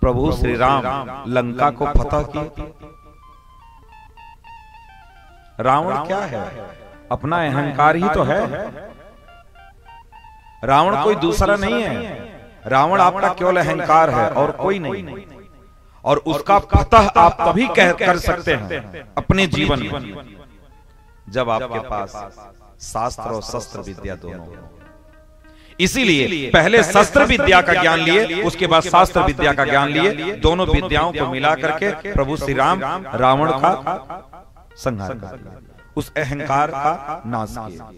प्रभु श्री राम लंका को फतह किए। रावण क्या है? अपना अहंकार ही तो है। रावण कोई दूसरा नहीं है। रावण आपका केवल अहंकार है और कोई नहीं। और उसका फतह आप तभी कर सकते हैं अपने जीवन में जब आपके पास शास्त्र और शस्त्र विद्या दोनों हो। इसीलिए पहले शस्त्र विद्या का ज्ञान लिए, उसके बाद शास्त्र विद्या का ज्ञान लिए। दोनों विद्याओं को मिला करके प्रभु श्री राम रावण का संहार कर, उस अहंकार का नाश किया।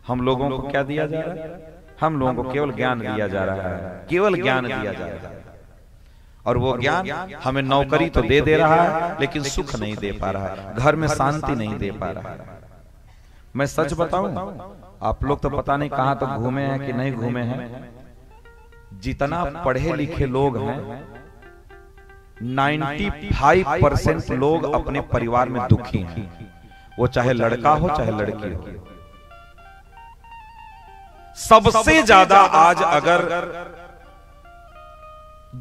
हम लोगों को क्या दिया जा रहा है? हम लोगों को केवल ज्ञान दिया जा रहा है, केवल ज्ञान दिया जा रहा है। और वो ज्ञान हमें नौकरी तो दे रहा है, लेकिन सुख नहीं दे पा रहा है, घर में शांति नहीं दे पा रहा है। मैं सच बताऊं, आप लोग तो पता नहीं कहां तक घूमे हैं कि नहीं घूमे हैं। जितना पढ़े लिखे लोग हैं, 95% लोग अपने परिवार में दुखी हैं। वो चाहे लड़का हो चाहे लड़की हो। सबसे ज्यादा आज अगर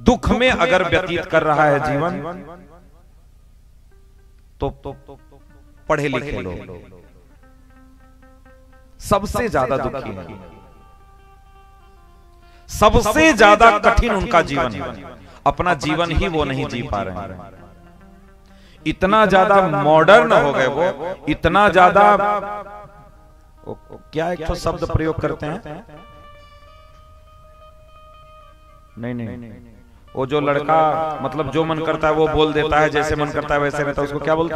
दुख में अगर व्यतीत कर रहा है जीवन, तो पढ़े लिखे लोग सबसे ज्यादा दुखी है। सबसे ज्यादा कठिन उनका जीवन है। अपना जीवन ही वो नहीं जी पा रहे हैं। इतना ज्यादा मॉडर्न हो गए वो, इतना ज्यादा क्या एक तो शब्द प्रयोग करते हैं, नहीं, वो जो लड़का मतलब जो मन करता है वो बोल देता है, जैसे मन करता है वैसे रहता है, उसको क्या बोलते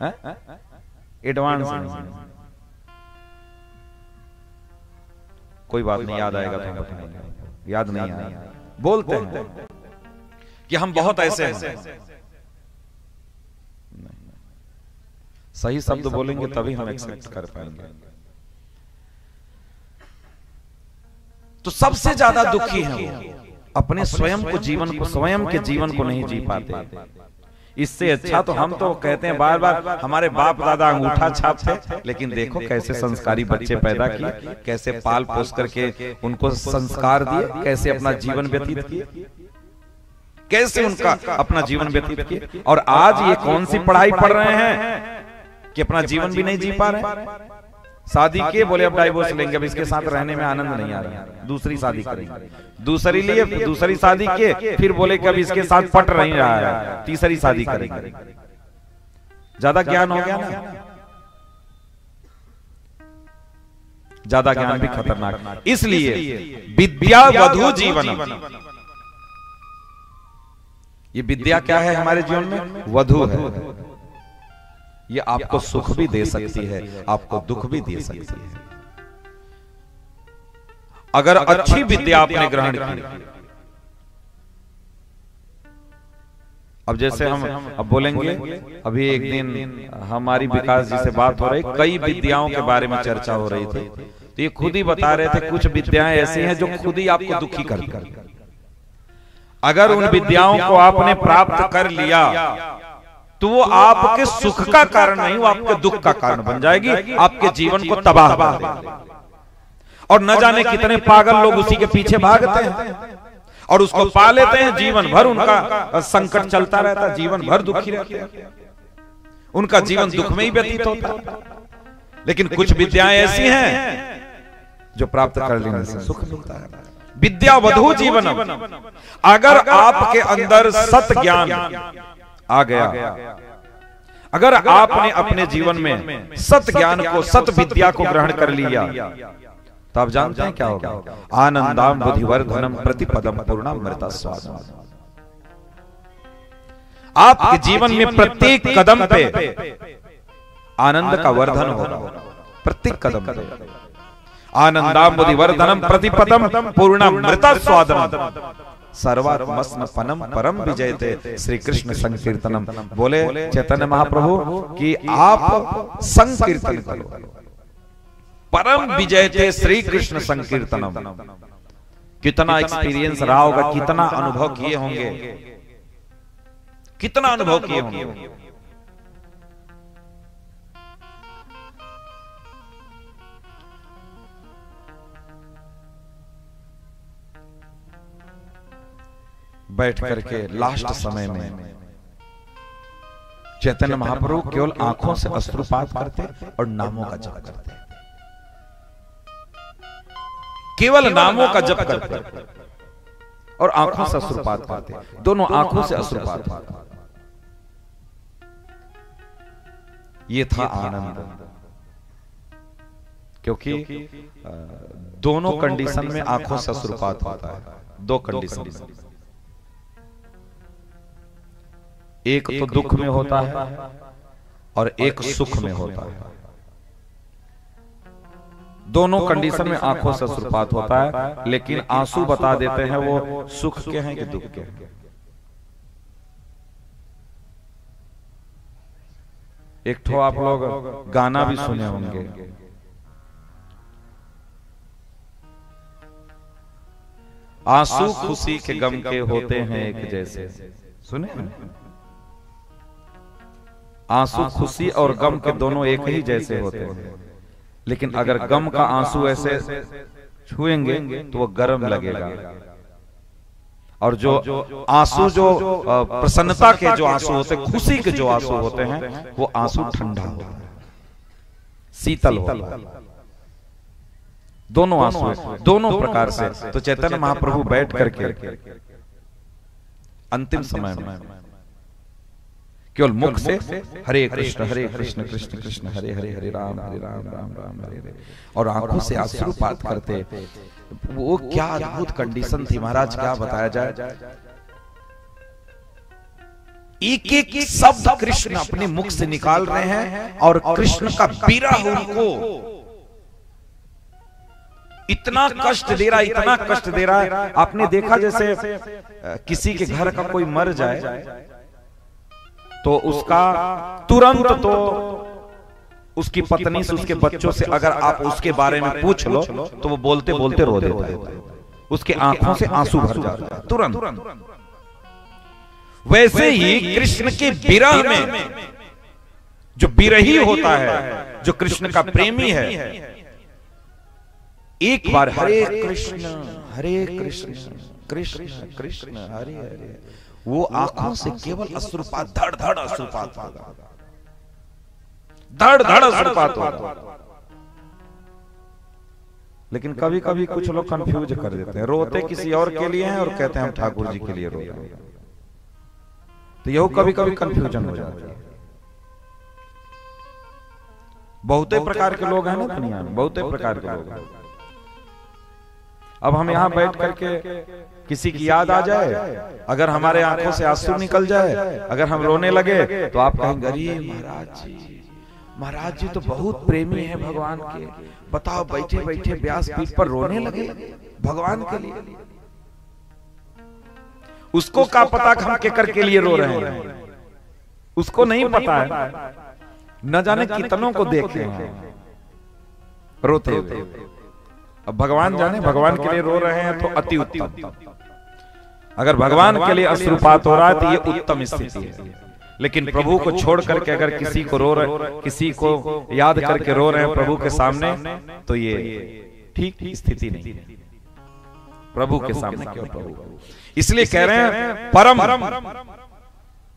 हैं? एडवांस। कोई बात नहीं, याद आएगा तो बताएंगे। याद नहीं आया, बोलते हैं कि हम बहुत ऐसे हैं। सही शब्द बोलेंगे तभी हम एक्सेप्ट कर पाएंगे। तो सबसे ज्यादा दुखी हैं वो, अपने स्वयं को जीवन को, स्वयं के जीवन को नहीं जी पाते। इससे अच्छा तो हम तो कहते हैं बार बार, हमारे बाप दादा अंगूठा छाप थे, लेकिन देखो कैसे संस्कारी बच्चे पैदा किए, कैसे पाल पोस करके उनको संस्कार दिए, कैसे अपना जीवन व्यतीत किए, कैसे उनका अपना जीवन व्यतीत किए। और आज ये कौन सी पढ़ाई पढ़ रहे हैं कि अपना जीवन भी नहीं जी पा रहे। शादी के बोले अब डाइवोर्स लेंगे, अब इसके साथ रहने में आनंद नहीं आ रहा, दूसरी शादी करेंगे। दूसरी लिए दूसरी शादी के, फिर बोले कि अब इसके साथ पट नहीं रहा है, तीसरी शादी करेंगे। ज्यादा ज्ञान हो गया ना, ज्यादा ज्ञान भी खतरनाक। इसलिए विद्या वधु जीवन, ये विद्या क्या है हमारे जीवन में? वधु है। ये आपको सुख भी दे सकती है, आपको दुख भी दे सकती है, अगर अच्छी विद्या आपने ग्रहण की। अब जैसे हम अब बोलेंगे, अभी एक दिन हमारी विकास जी से बात हो रही, कई विद्याओं के बारे में चर्चा हो रही थी, तो ये खुद ही बता रहे थे कुछ विद्याएं ऐसी हैं जो खुद ही आपको दुखी करती हैं। अगर उन विद्याओं को आपने प्राप्त कर लिया तो वो आपके सुख का कारण नहीं, वो आपके दुख का कारण बन जाएगी, आपके जीवन को तबाह कर देगी। और न जाने कितने पागल लोग उसी के पीछे भागते हैं और उसको पा लेते हैं। जीवन भर उनका संकट चलता रहता है, जीवन भर दुखी रहते हैं, उनका जीवन दुख में ही व्यतीत होता है। लेकिन कुछ विद्याएं ऐसी हैं जो प्राप्त कर लेने से सुख मिलता है। विद्या वधु जीवन, अगर आपके अंदर सत ज्ञान आ गया, अगर आपने अपने जीवन में सत ज्ञान को, सत विद्या को ग्रहण कर लिया, तो आप जानते हैं क्या होगा? आनंदाम बुद्धिवर्धनम प्रतिपदम पूर्णामृता स्वादम। आपके जीवन में प्रत्येक कदम पे आनंद का वर्धन होगा, प्रत्येक कदम पे। आनंदाम बुद्धिवर्धनम प्रतिपदम पूर्णामृता स्वादम सर्वात्मस्नपनम परम विजयते श्री कृष्ण संकीर्तनम। बोले चैतन्य महाप्रभु कि आप संकीर्तन करो, परम विजयते श्री कृष्ण संकीर्तनम। कितना एक्सपीरियंस रहा होगा, कितना अनुभव किए होंगे, कितना अनुभव किए होंगे। बैठ करके लास्ट समय में चैतन्य महाप्रभु केवल आंखों से अश्रुपात करते और नामों का जप करते, केवल नामों का जप करते और आंखों से अश्रुपात करते, दोनों आंखों से अश्रुपात होता। ये था आनंद, क्योंकि दोनों कंडीशन में आंखों से अश्रुपात होता है। दो कंडीशन में, एक तो दुख में होता है और एक सुख में होता है। दोनों कंडीशन में आंखों से अश्रुपात होता है, लेकिन आंसू बता देते हैं वो सुख के हैं कि दुख के हैं। एक तो आप लोग गाना भी सुने होंगे, आंसू खुशी के गम के होते हैं एक जैसे, सुने? आंसू खुशी और गम के दोनों एक ही जैसे होते हैं, लेकिन अगर गम का आंसू ऐसे छुएंगे तो वो गर्म लगेगा, और जो आंसू जो प्रसन्नता के जो आंसू होते हैं, खुशी के जो आंसू होते हैं, वो आंसू ठंडा होता है, शीतल होता है। दोनों आंसू दोनों प्रकार से। तो चैतन्य महाप्रभु बैठ करके अंतिम समय में केवल मुख से हरे कृष्ण कृष्ण कृष्ण हरे हरे, हरे राम राम राम हरे हरे, और आंखों से अश्रुपात करते। वो क्या अद्भुत कंडीशन थी महाराज, क्या बताया जाए। एक एक शब्द कृष्ण अपने मुख से निकाल रहे हैं, और कृष्ण का विरह उनको इतना कष्ट दे रहा, इतना कष्ट दे रहा है। आपने देखा जैसे किसी के घर का कोई मर जाए तो उसका तुरंत तो उसकी पत्नी से, उसके बच्चों से अगर आप उसके बारे में पूछ लो तो वो बोलते बोलते रो देता है, उसके आंखों से आंसू भर जाता है तुरंत। वैसे ही कृष्ण के विरह में जो विरही होता है, जो कृष्ण का प्रेमी है, एक बार हरे कृष्ण कृष्ण कृष्ण हरे हरे, वो आंखों से केवल अश्रुपात, धड़ धड़ अश्रुपात होगा, धड़ धड़ अश्रुपात होगा। लेकिन कभी कभी कुछ लोग कंफ्यूज कर देते हैं, रोते किसी और के लिए हैं और कहते हैं हम ठाकुर जी के लिए रो रहे हैं, तो यह कभी कभी कंफ्यूजन हो जाता है। बहुते प्रकार के लोग हैं ना दुनिया में, बहुते प्रकार के लोग हैं। अब हम यहां बैठ करके किसी की याद आ जाए, अगर हमारे आंखों से आंसू निकल जाए, अगर हम रोने लगे तो आप कहेंगे अरे महाराज जी तो बहुत प्रेमी है भगवान के, बताओ बैठे बैठे व्यास पीठ पर रोने लगे भगवान के लिए। उसको क्या पता हम केकर के लिए रो रहे हैं, उसको नहीं पता है। न जाने कितनों को देखे हैं रोते हुए। अब भगवान जाने, भगवान के लिए रो रहे हैं तो अति उत्तम। अगर भगवान के लिए अश्रुपात हो रहा है तो ये उत्तम स्थिति है। लेकिन प्रभु को छोड़ करके अगर किसी को रो रहे, किसी को याद करके रो रहे हैं प्रभु के सामने, तो ये ठीक स्थिति नहीं है प्रभु के सामने। क्यों प्रभु, इसलिए कह रहे हैं परम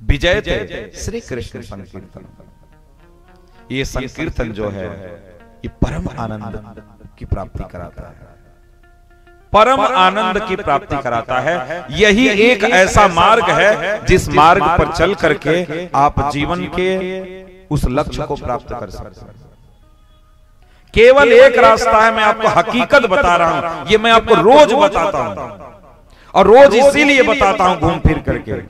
विजय थे श्री कृष्ण संकीर्तन। ये संकीर्तन जो है ये परम आनंद की प्राप्ति कराता है, परम आनंद की प्राप्ति कराता है। यही एक ऐसा मार्ग है जिस मार्ग पर चल करके आप जीवन के उस लक्ष्य को प्राप्त कर सकते हैं। केवल एक रास्ता है, मैं आपको हकीकत बता रहा हूं, ये मैं आपको रोज बताता हूं, और रोज इसीलिए बताता हूं घूम फिर करके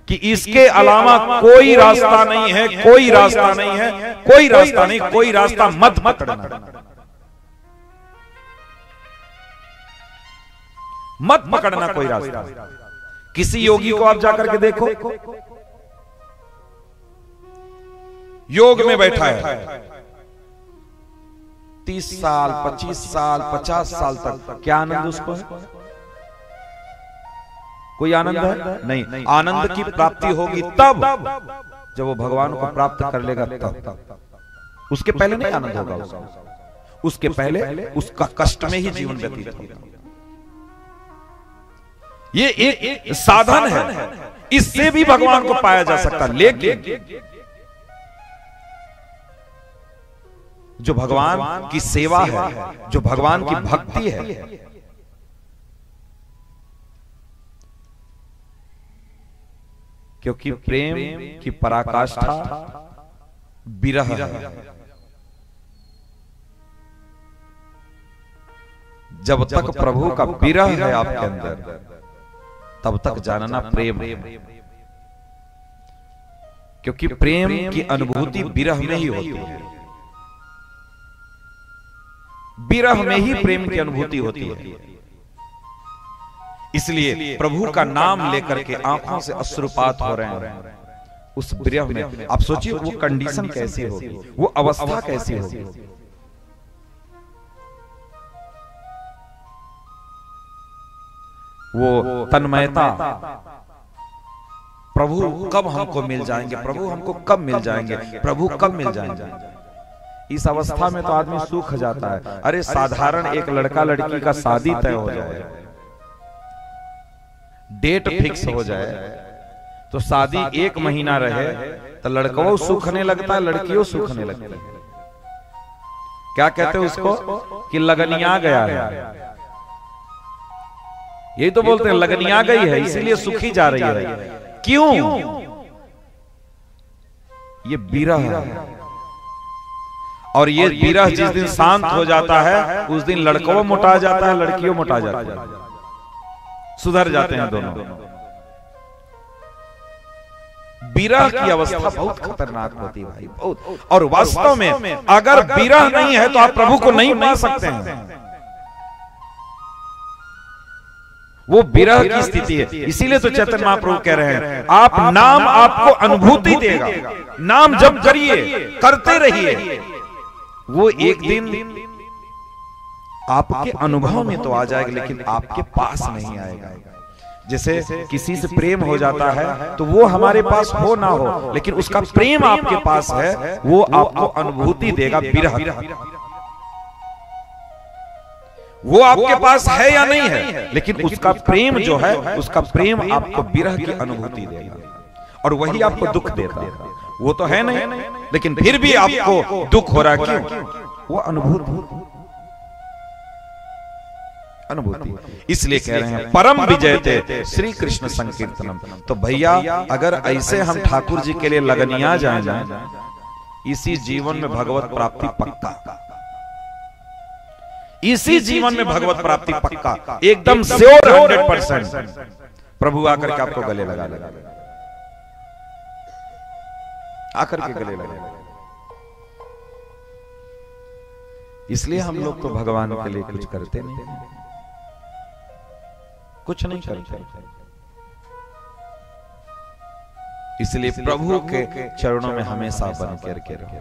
कि इसके अलावा कोई रास्ता नहीं है, कोई रास्ता नहीं है, कोई रास्ता नहीं, कोई रास्ता मत पकड़ना, मत पकड़ना कोई रास्ता। किसी योगी को आप जाकर के देखो, योग में बैठा है 30 साल 25 साल 50 साल तक, क्या आनंद उसको है? कोई आनंद है? नहीं। आनंद की प्राप्ति होगी तब जब वो भगवान को प्राप्त कर लेगा, तब। उसके पहले नहीं आनंद होगा उसका, उसके पहले उसका कष्ट में ही जीवन व्यतीत होगा। ये एक साधन है, इससे भी भगवान को पाया जा सकता। लेकिन जो भगवान की सेवा है, जो भगवान की भक्ति है, क्योंकि प्रेम की पराकाष्ठा विरह है। जब तक प्रभु का विरह है आपके अंदर, तब तक जानना प्रेम है। क्योंकि प्रेम की अनुभूति विरह में ही होती है, विरह में ही प्रेम की अनुभूति होती है। इसलिए प्रभु का नाम लेकर के आंखों से अश्रुपात हो रहे हैं उस विरह में। आप सोचिए वो कंडीशन कैसी होगी, वो अवस्था कैसी होगी। वो तन्मयता, प्रभु कब हमको मिल जाएंगे, प्रभु हमको कब मिल जाएंगे, प्रभु कब मिल जाएंगे। इस अवस्था में तो आदमी सूख जाता है। अरे साधारण एक लड़का लड़की का शादी तय हो जाए, डेट फिक्स हो जाए, तो शादी 1 महीना रहे तो लड़कों सूखने लगता है, लड़कियों सूखने लगती है। क्या कहते हैं उसको कि लगनिया गया है। यही तो बोलते हैं लगनिया गई है, इसीलिए सूखी जा रही है। क्यों? ये विरह है। और ये विरह जिस दिन शांत हो जाता है, उस दिन लड़कों मोटा जाता है, लड़कियों मोटा जाती है, सुधर जाते हैं दोनों। विरह की अवस्था बहुत खतरनाक होती है भाई, बहुत। और वास्तव में अगर विरह नहीं है तो आप प्रभु को नहीं पा सकते हैं। वो विरह की स्थिति है। इसीलिए तो चैतन्य महाप्रभु कह रहे हैं, आप नाम आपको अनुभूति देगा, नाम जप करिए, करते रहिए, वो एक दिन आपके अनुभव में तो आ जाएगा, लेकिन आपके पास नहीं आएगा। जैसे किसी से प्रेम हो जाता है तो वो हमारे पास हो ना हो, लेकिन उसका प्रेम आपके पास है, वो आपको अनुभूति देगा विरह। वो आपके पास है या नहीं है, लेकिन उसका प्रेम जो है, उसका प्रेम आपको विरह की अनुभूति देगा, और वही आपको दुख देता है। वो तो है नहीं, लेकिन फिर भी आपको दुख हो रहा है। क्यों? वो अनुभूति। इसलिए कह रहे हैं परम विजयते श्री कृष्ण संकीर्तनम। तो भैया अगर ऐसे हम ठाकुर जी के लिए लगनिया जाए, इसी जीवन में भगवत प्राप्ति पक्का, इसी जीवन में भगवत प्राप्ति पक्का, एकदम श्योर 100%। प्रभु आकर के आपको गले लगा लेगा, आकर के गले लगा। इसलिए हम लोग तो भगवान के लिए कुछ करते नहीं, कुछ नहीं करते। इसलिए प्रभु के चरणों में हमेशा बन करके रहो।